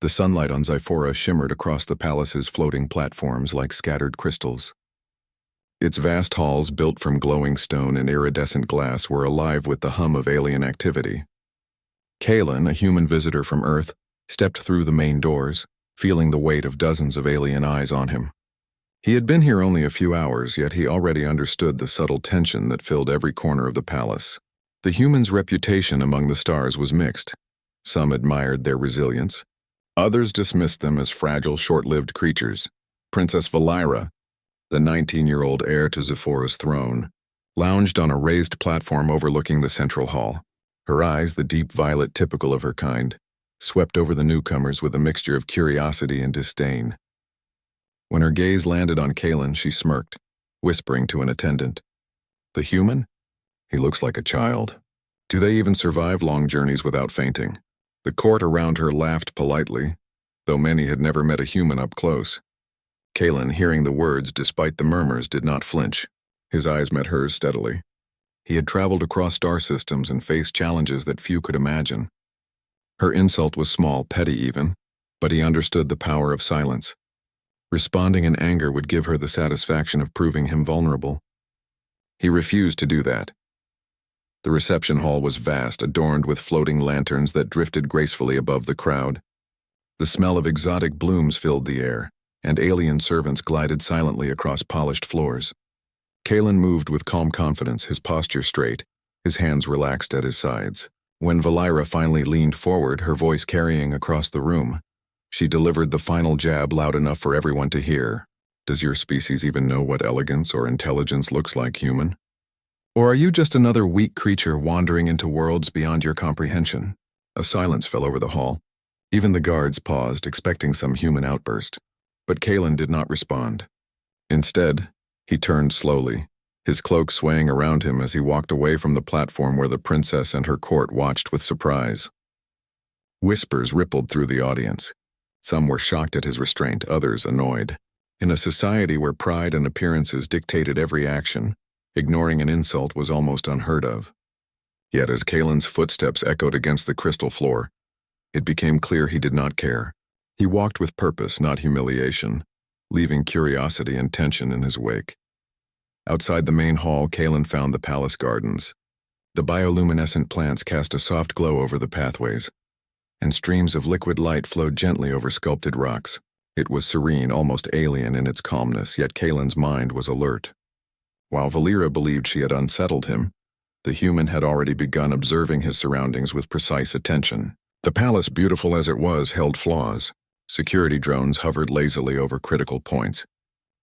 The sunlight on Zyphora shimmered across the palace's floating platforms like scattered crystals. Its vast halls, built from glowing stone and iridescent glass, were alive with the hum of alien activity. Kalen, a human visitor from Earth, stepped through the main doors, feeling the weight of dozens of alien eyes on him. He had been here only a few hours, yet he already understood the subtle tension that filled every corner of the palace. The humans' reputation among the stars was mixed. Some admired their resilience. Others dismissed them as fragile, short-lived creatures. Princess Valira, the 19-year-old heir to Zephora's throne, lounged on a raised platform overlooking the central hall. Her eyes, the deep violet typical of her kind, swept over the newcomers with a mixture of curiosity and disdain. When her gaze landed on Kalen, she smirked, whispering to an attendant, "The human? He looks like a child. Do they even survive long journeys without fainting?" The court around her laughed politely, though many had never met a human up close. Kalen, hearing the words despite the murmurs, did not flinch. His eyes met hers steadily. He had traveled across star systems and faced challenges that few could imagine. Her insult was small, petty even, but he understood the power of silence. Responding in anger would give her the satisfaction of proving him vulnerable. He refused to do that. The reception hall was vast, adorned with floating lanterns that drifted gracefully above the crowd. The smell of exotic blooms filled the air, and alien servants glided silently across polished floors. Kalen moved with calm confidence, his posture straight, his hands relaxed at his sides. When Valira finally leaned forward, her voice carrying across the room, she delivered the final jab loud enough for everyone to hear. "Does your species even know what elegance or intelligence looks like, human? Or are you just another weak creature wandering into worlds beyond your comprehension?" A silence fell over the hall. Even the guards paused, expecting some human outburst. But Kalen did not respond. Instead, he turned slowly, his cloak swaying around him as he walked away from the platform where the princess and her court watched with surprise. Whispers rippled through the audience. Some were shocked at his restraint, others annoyed. In a society where pride and appearances dictated every action, ignoring an insult was almost unheard of. Yet as Kalen's footsteps echoed against the crystal floor, it became clear he did not care. He walked with purpose, not humiliation, leaving curiosity and tension in his wake. Outside the main hall, Kalen found the palace gardens. The bioluminescent plants cast a soft glow over the pathways, and streams of liquid light flowed gently over sculpted rocks. It was serene, almost alien in its calmness, yet Kalen's mind was alert. While Valira believed she had unsettled him, the human had already begun observing his surroundings with precise attention. The palace, beautiful as it was, held flaws. Security drones hovered lazily over critical points,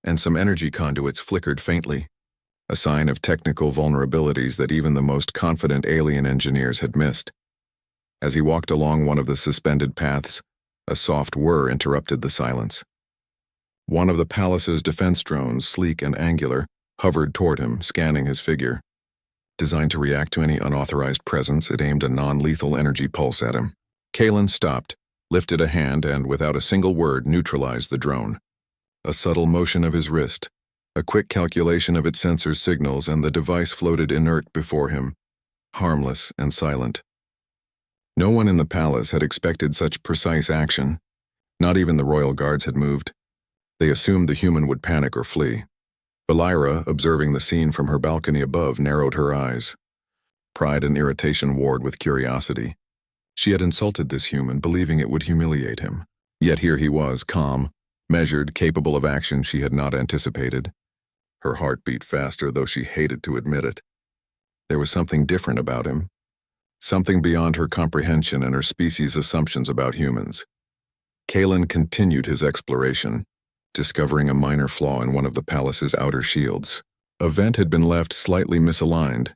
and some energy conduits flickered faintly, a sign of technical vulnerabilities that even the most confident alien engineers had missed. As he walked along one of the suspended paths, a soft whir interrupted the silence. One of the palace's defense drones, sleek and angular, hovered toward him, scanning his figure. Designed to react to any unauthorized presence, it aimed a non-lethal energy pulse at him. Kalen stopped, lifted a hand, and without a single word neutralized the drone. A subtle motion of his wrist, a quick calculation of its sensor's signals, and the device floated inert before him, harmless and silent. No one in the palace had expected such precise action. Not even the royal guards had moved. They assumed the human would panic or flee. Valira, observing the scene from her balcony above, narrowed her eyes. Pride and irritation warred with curiosity. She had insulted this human, believing it would humiliate him. Yet here he was, calm, measured, capable of action she had not anticipated. Her heart beat faster, though she hated to admit it. There was something different about him. Something beyond her comprehension and her species' assumptions about humans. Kalen continued his exploration, discovering a minor flaw in one of the palace's outer shields. A vent had been left slightly misaligned,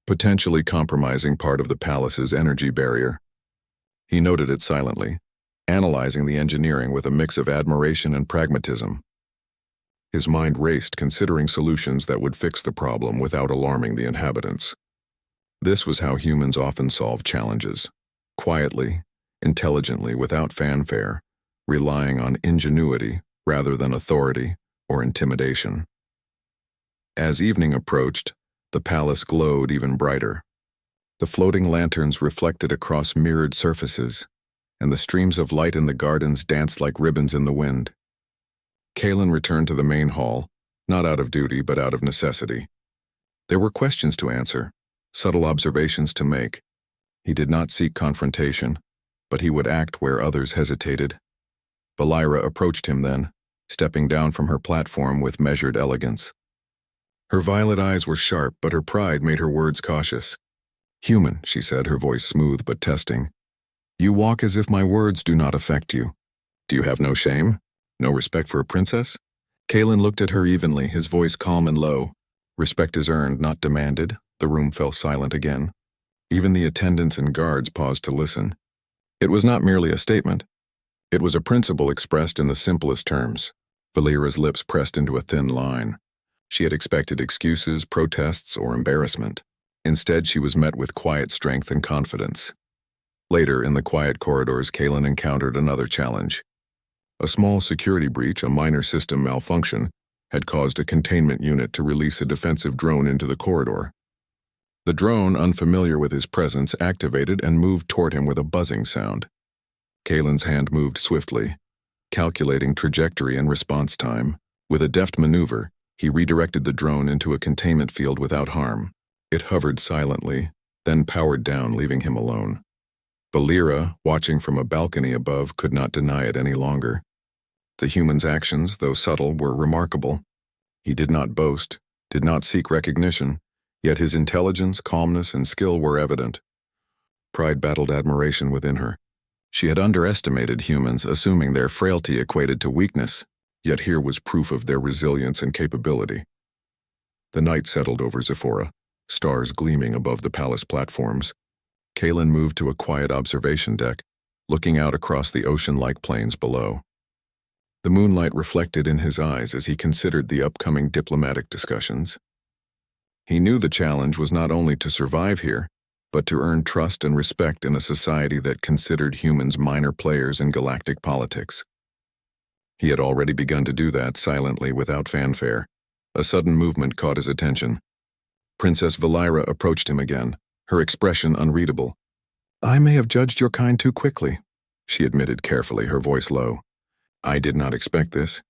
potentially compromising part of the palace's energy barrier. He noted it silently, analyzing the engineering with a mix of admiration and pragmatism. His mind raced, considering solutions that would fix the problem without alarming the inhabitants. This was how humans often solve challenges, quietly, intelligently, without fanfare, relying on ingenuity rather than authority or intimidation. As evening approached, the palace glowed even brighter. The floating lanterns reflected across mirrored surfaces, and the streams of light in the gardens danced like ribbons in the wind. Kalen returned to the main hall, not out of duty but out of necessity. There were questions to answer, subtle observations to make. He did not seek confrontation, but he would act where others hesitated. Valira approached him then, stepping down from her platform with measured elegance. Her violet eyes were sharp, but her pride made her words cautious. "Human," she said, her voice smooth but testing. "You walk as if my words do not affect you. Do you have no shame? No respect for a princess?" Kalen looked at her evenly, his voice calm and low. Respect is earned, not demanded. The room fell silent again. Even the attendants and guards paused to listen. It was not merely a statement. It was a principle expressed in the simplest terms. Valira's lips pressed into a thin line. She had expected excuses, protests, or embarrassment. Instead, she was met with quiet strength and confidence. Later, in the quiet corridors, Kalen encountered another challenge. A small security breach, a minor system malfunction, had caused a containment unit to release a defensive drone into the corridor. The drone, unfamiliar with his presence, activated and moved toward him with a buzzing sound. Kalen's hand moved swiftly, calculating trajectory and response time. With a deft maneuver, he redirected the drone into a containment field without harm. It hovered silently, then powered down, leaving him alone. Valira, watching from a balcony above, could not deny it any longer. The human's actions, though subtle, were remarkable. He did not boast, did not seek recognition, yet his intelligence, calmness, and skill were evident. Pride battled admiration within her. She had underestimated humans, assuming their frailty equated to weakness, yet here was proof of their resilience and capability. The night settled over Zephora, stars gleaming above the palace platforms. Kalen moved to a quiet observation deck, looking out across the ocean-like plains below. The moonlight reflected in his eyes as he considered the upcoming diplomatic discussions. He knew the challenge was not only to survive here, but to earn trust and respect in a society that considered humans minor players in galactic politics. He had already begun to do that silently, without fanfare. A sudden movement caught his attention. Princess Valira approached him again, her expression unreadable. "I may have judged your kind too quickly," she admitted carefully, her voice low. "I did not expect this."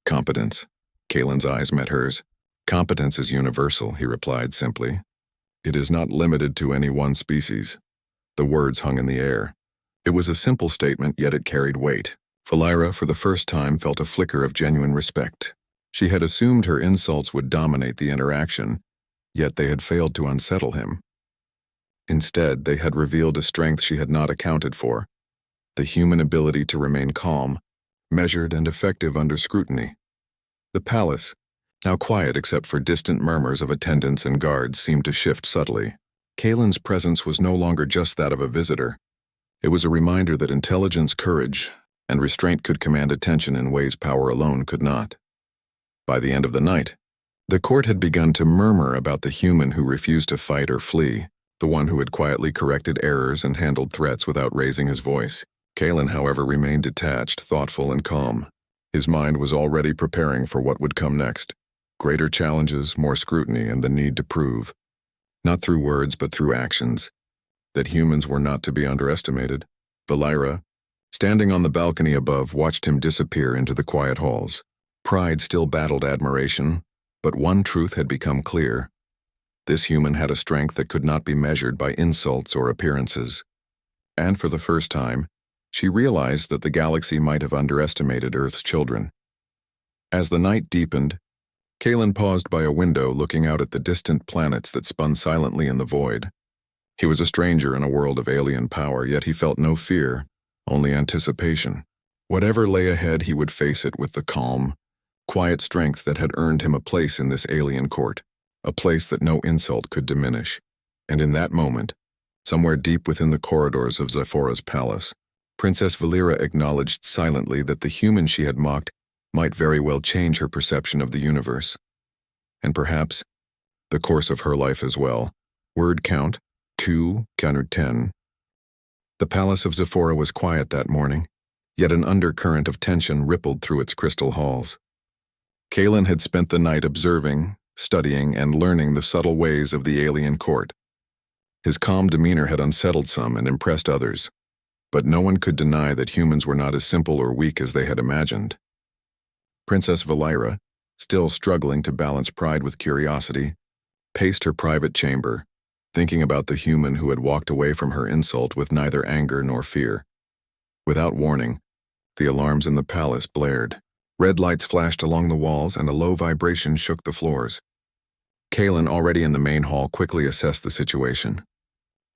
"Competence." Kalen's eyes met hers. "Competence is universal," he replied simply. "It is not limited to any one species." The words hung in the air. It was a simple statement, yet it carried weight. Valira, for the first time, felt a flicker of genuine respect. She had assumed her insults would dominate the interaction, yet they had failed to unsettle him. Instead, they had revealed a strength she had not accounted for, the human ability to remain calm, measured and effective under scrutiny. The palace, now quiet except for distant murmurs of attendants and guards, seemed to shift subtly. Kalen's presence was no longer just that of a visitor. It was a reminder that intelligence, courage, and restraint could command attention in ways power alone could not. By the end of the night, the court had begun to murmur about the human who refused to fight or flee, the one who had quietly corrected errors and handled threats without raising his voice. Kalen, however, remained detached, thoughtful, and calm. His mind was already preparing for what would come next. Greater challenges, more scrutiny, and the need to prove, not through words but through actions, that humans were not to be underestimated. Valira, standing on the balcony above, watched him disappear into the quiet halls. Pride still battled admiration, but one truth had become clear. This human had a strength that could not be measured by insults or appearances. And for the first time, she realized that the galaxy might have underestimated Earth's children. As the night deepened, Kalen paused by a window, looking out at the distant planets that spun silently in the void. He was a stranger in a world of alien power, yet he felt no fear, only anticipation. Whatever lay ahead, he would face it with the calm, quiet strength that had earned him a place in this alien court, a place that no insult could diminish. And in that moment, somewhere deep within the corridors of Zephora's palace, Princess Valira acknowledged silently that the human she had mocked might very well change her perception of the universe. And perhaps the course of her life as well. Word count, 2 countered 10. The palace of Zephora was quiet that morning, yet an undercurrent of tension rippled through its crystal halls. Kalen had spent the night observing, studying, and learning the subtle ways of the alien court. His calm demeanor had unsettled some and impressed others. But no one could deny that humans were not as simple or weak as they had imagined. Princess Valira, still struggling to balance pride with curiosity, paced her private chamber, thinking about the human who had walked away from her insult with neither anger nor fear. Without warning, the alarms in the palace blared. Red lights flashed along the walls and a low vibration shook the floors. Kalen, already in the main hall, quickly assessed the situation.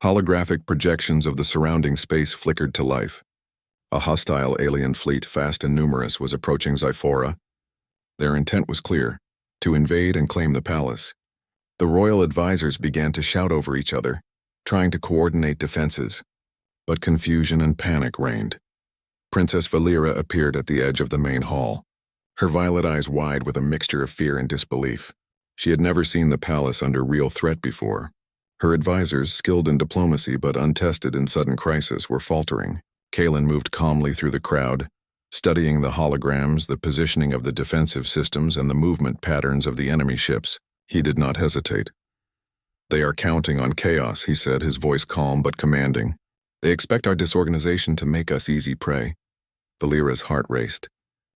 Holographic projections of the surrounding space flickered to life. A hostile alien fleet, fast and numerous, was approaching Zyphora. Their intent was clear: to invade and claim the palace. The royal advisors began to shout over each other, trying to coordinate defenses. But confusion and panic reigned. Princess Valira appeared at the edge of the main hall, her violet eyes wide with a mixture of fear and disbelief. She had never seen the palace under real threat before. Her advisors, skilled in diplomacy but untested in sudden crisis, were faltering. Kalen moved calmly through the crowd, studying the holograms, the positioning of the defensive systems, and the movement patterns of the enemy ships. He did not hesitate. "They are counting on chaos," he said, his voice calm but commanding. "They expect our disorganization to make us easy prey." Valira's heart raced.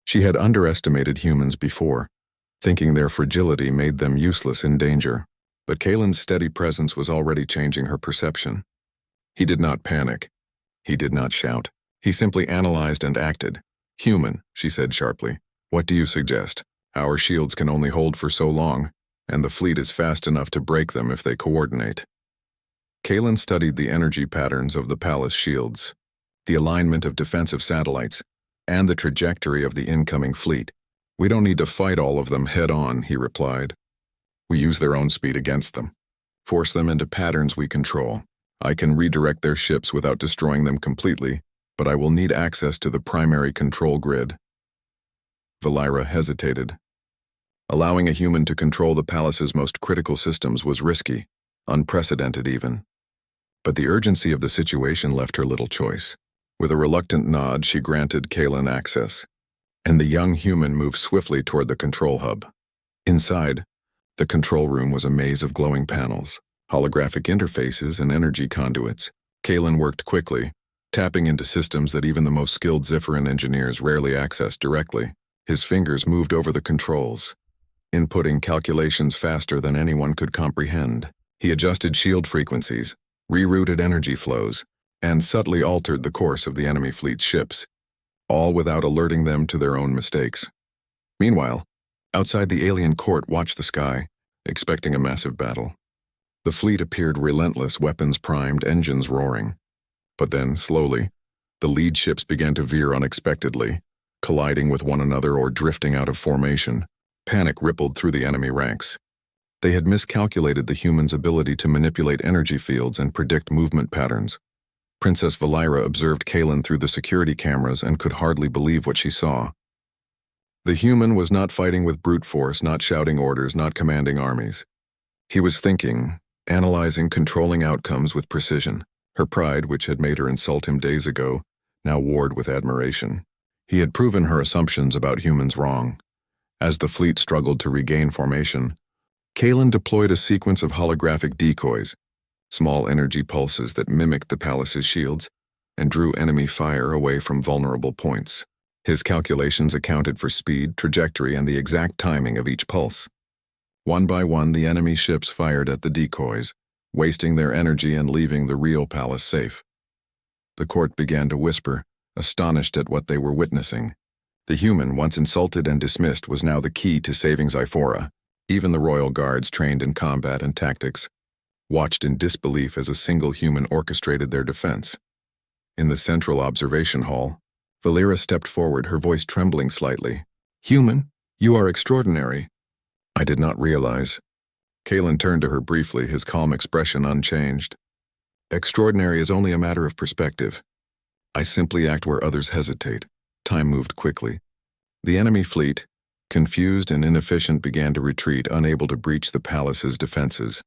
She had underestimated humans before, thinking their fragility made them useless in danger. But Kalen's steady presence was already changing her perception. He did not panic. He did not shout. He simply analyzed and acted. "Human," she said sharply, "what do you suggest? Our shields can only hold for so long, and the fleet is fast enough to break them if they coordinate." Kalen studied the energy patterns of the palace shields, the alignment of defensive satellites, and the trajectory of the incoming fleet. "We don't need to fight all of them head-on," he replied. "We use their own speed against them. Force them into patterns we control. I can redirect their ships without destroying them completely, but I will need access to the primary control grid." Valira hesitated. Allowing a human to control the palace's most critical systems was risky, unprecedented even. But the urgency of the situation left her little choice. With a reluctant nod, she granted Kalen access, and the young human moved swiftly toward the control hub. Inside, the control room was a maze of glowing panels, holographic interfaces, and energy conduits. Kalen worked quickly, tapping into systems that even the most skilled Zipheran engineers rarely accessed directly. His fingers moved over the controls, inputting calculations faster than anyone could comprehend. He adjusted shield frequencies, rerouted energy flows, and subtly altered the course of the enemy fleet's ships, all without alerting them to their own mistakes. Meanwhile, outside the alien court watched the sky, expecting a massive battle. The fleet appeared relentless, weapons primed, engines roaring. But then, slowly, the lead ships began to veer unexpectedly, colliding with one another or drifting out of formation. Panic rippled through the enemy ranks. They had miscalculated the humans' ability to manipulate energy fields and predict movement patterns. Princess Valira observed Kalen through the security cameras and could hardly believe what she saw. The human was not fighting with brute force, not shouting orders, not commanding armies. He was thinking, analyzing, controlling outcomes with precision. Her pride, which had made her insult him days ago, now warred with admiration. He had proven her assumptions about humans wrong. As the fleet struggled to regain formation, Kalen deployed a sequence of holographic decoys, small energy pulses that mimicked the palace's shields and drew enemy fire away from vulnerable points. His calculations accounted for speed, trajectory, and the exact timing of each pulse. One by one, the enemy ships fired at the decoys, wasting their energy and leaving the real palace safe. The court began to whisper, astonished at what they were witnessing. The human, once insulted and dismissed, was now the key to saving Zyphora. Even the royal guards, trained in combat and tactics, watched in disbelief as a single human orchestrated their defense. In the central observation hall, Valira stepped forward, her voice trembling slightly. "Human, you are extraordinary." "I did not realize." Kalen turned to her briefly, his calm expression unchanged. "Extraordinary is only a matter of perspective. I simply act where others hesitate." Time moved quickly. The enemy fleet, confused and inefficient, began to retreat, unable to breach the palace's defenses.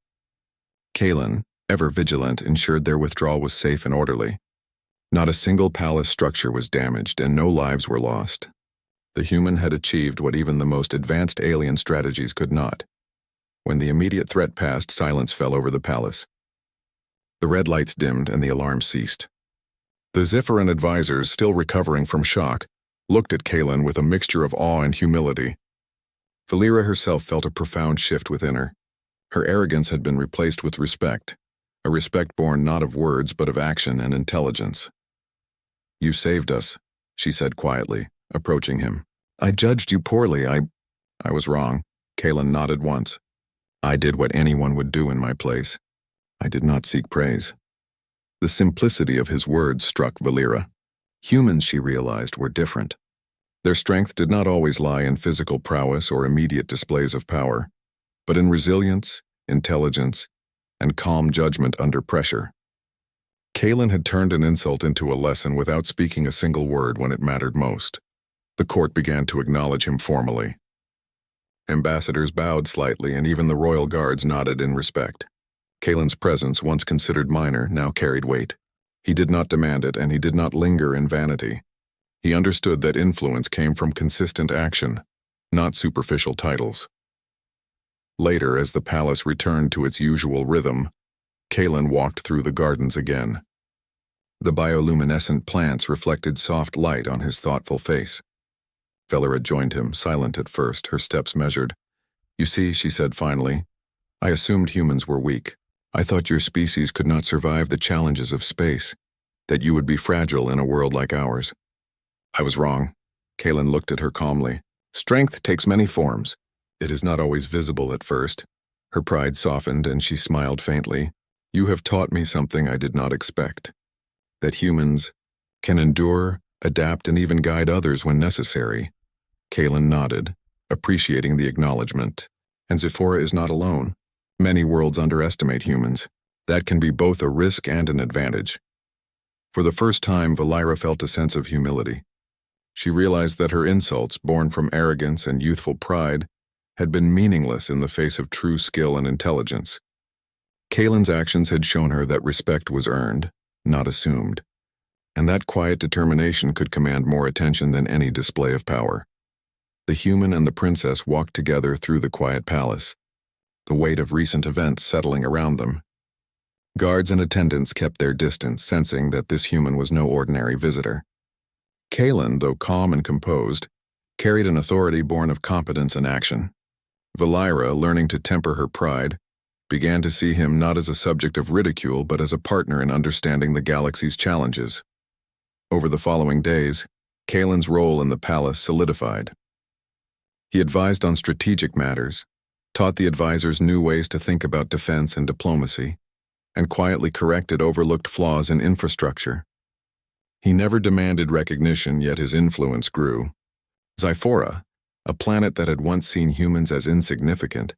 Kalen, ever vigilant, ensured their withdrawal was safe and orderly. Not a single palace structure was damaged, and no lives were lost. The human had achieved what even the most advanced alien strategies could not. When the immediate threat passed, silence fell over the palace. The red lights dimmed and the alarm ceased. The Zephyrin advisors, still recovering from shock, looked at Kaelin with a mixture of awe and humility. Valeera herself felt a profound shift within her. Her arrogance had been replaced with respect, a respect born not of words but of action and intelligence. "You saved us," she said quietly, approaching him. "I judged you poorly. I was wrong." Kaelin nodded once. "I did what anyone would do in my place. I did not seek praise." The simplicity of his words struck Valeera. Humans, she realized, were different. Their strength did not always lie in physical prowess or immediate displays of power, but in resilience, intelligence, and calm judgment under pressure. Kaelin had turned an insult into a lesson without speaking a single word when it mattered most. The court began to acknowledge him formally. Ambassadors bowed slightly, and even the royal guards nodded in respect. Kaelin's presence, once considered minor, now carried weight. He did not demand it, and he did not linger in vanity. He understood that influence came from consistent action, not superficial titles. Later, as the palace returned to its usual rhythm, Kaelin walked through the gardens again. The bioluminescent plants reflected soft light on his thoughtful face. Valeera joined him, silent at first, her steps measured. "You see," she said finally, "I assumed humans were weak. I thought your species could not survive the challenges of space, that you would be fragile in a world like ours. I was wrong." Kaelin looked at her calmly. "Strength takes many forms. It is not always visible at first." Her pride softened and she smiled faintly. "You have taught me something I did not expect. That humans can endure, adapt, and even guide others when necessary." Kaelin nodded, appreciating the acknowledgement. "And Zephora is not alone. Many worlds underestimate humans. That can be both a risk and an advantage." For the first time, Valeera felt a sense of humility. She realized that her insults, born from arrogance and youthful pride, had been meaningless in the face of true skill and intelligence. Kaelin's actions had shown her that respect was earned, not assumed, and that quiet determination could command more attention than any display of power. The human and the princess walked together through the quiet palace, the weight of recent events settling around them. Guards and attendants kept their distance, sensing that this human was no ordinary visitor. Kaelin, though calm and composed, carried an authority born of competence and action. Valeera, learning to temper her pride, began to see him not as a subject of ridicule but as a partner in understanding the galaxy's challenges. Over the following days, Kaelin's role in the palace solidified. He advised on strategic matters, taught the advisors new ways to think about defense and diplomacy, and quietly corrected overlooked flaws in infrastructure. He never demanded recognition, yet his influence grew. Zephora, a planet that had once seen humans as insignificant,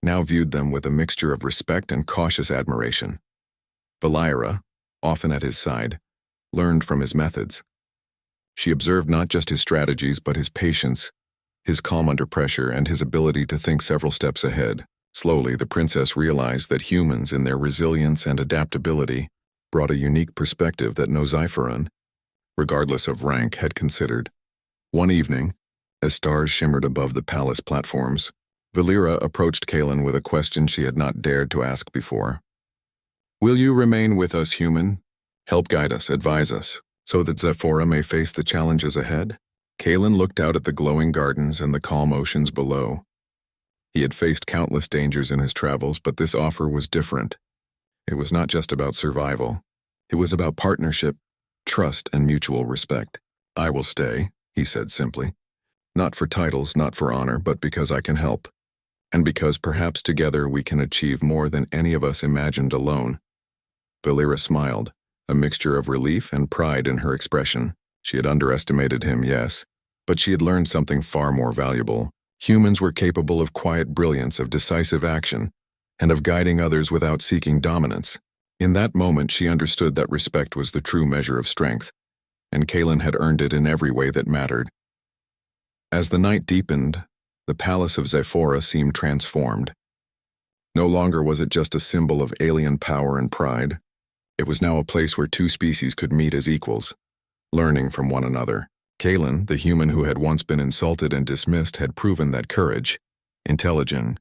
now viewed them with a mixture of respect and cautious admiration. Valeera, often at his side, learned from his methods. She observed not just his strategies but his patience, his calm under pressure, and his ability to think several steps ahead. Slowly, the princess realized that humans, in their resilience and adaptability, brought a unique perspective that no Zephyrin, regardless of rank, had considered. One evening, as stars shimmered above the palace platforms, Valeera approached Kaelin with a question she had not dared to ask before. "Will you remain with us, human? Help guide us, advise us, so that Zephora may face the challenges ahead?" Kaelin looked out at the glowing gardens and the calm oceans below. He had faced countless dangers in his travels, but this offer was different. It was not just about survival. It was about partnership, trust, and mutual respect. "I will stay," he said simply. "Not for titles, not for honor, but because I can help. And because perhaps together we can achieve more than any of us imagined alone." Valeera smiled, a mixture of relief and pride in her expression. She had underestimated him, yes, but she had learned something far more valuable. Humans were capable of quiet brilliance, of decisive action, and of guiding others without seeking dominance. In that moment, she understood that respect was the true measure of strength, and Kaelin had earned it in every way that mattered. As the night deepened, the palace of Zephora seemed transformed. No longer was it just a symbol of alien power and pride. It was now a place where two species could meet as equals, learning from one another. Kaelin, the human who had once been insulted and dismissed, had proven that courage, intelligence,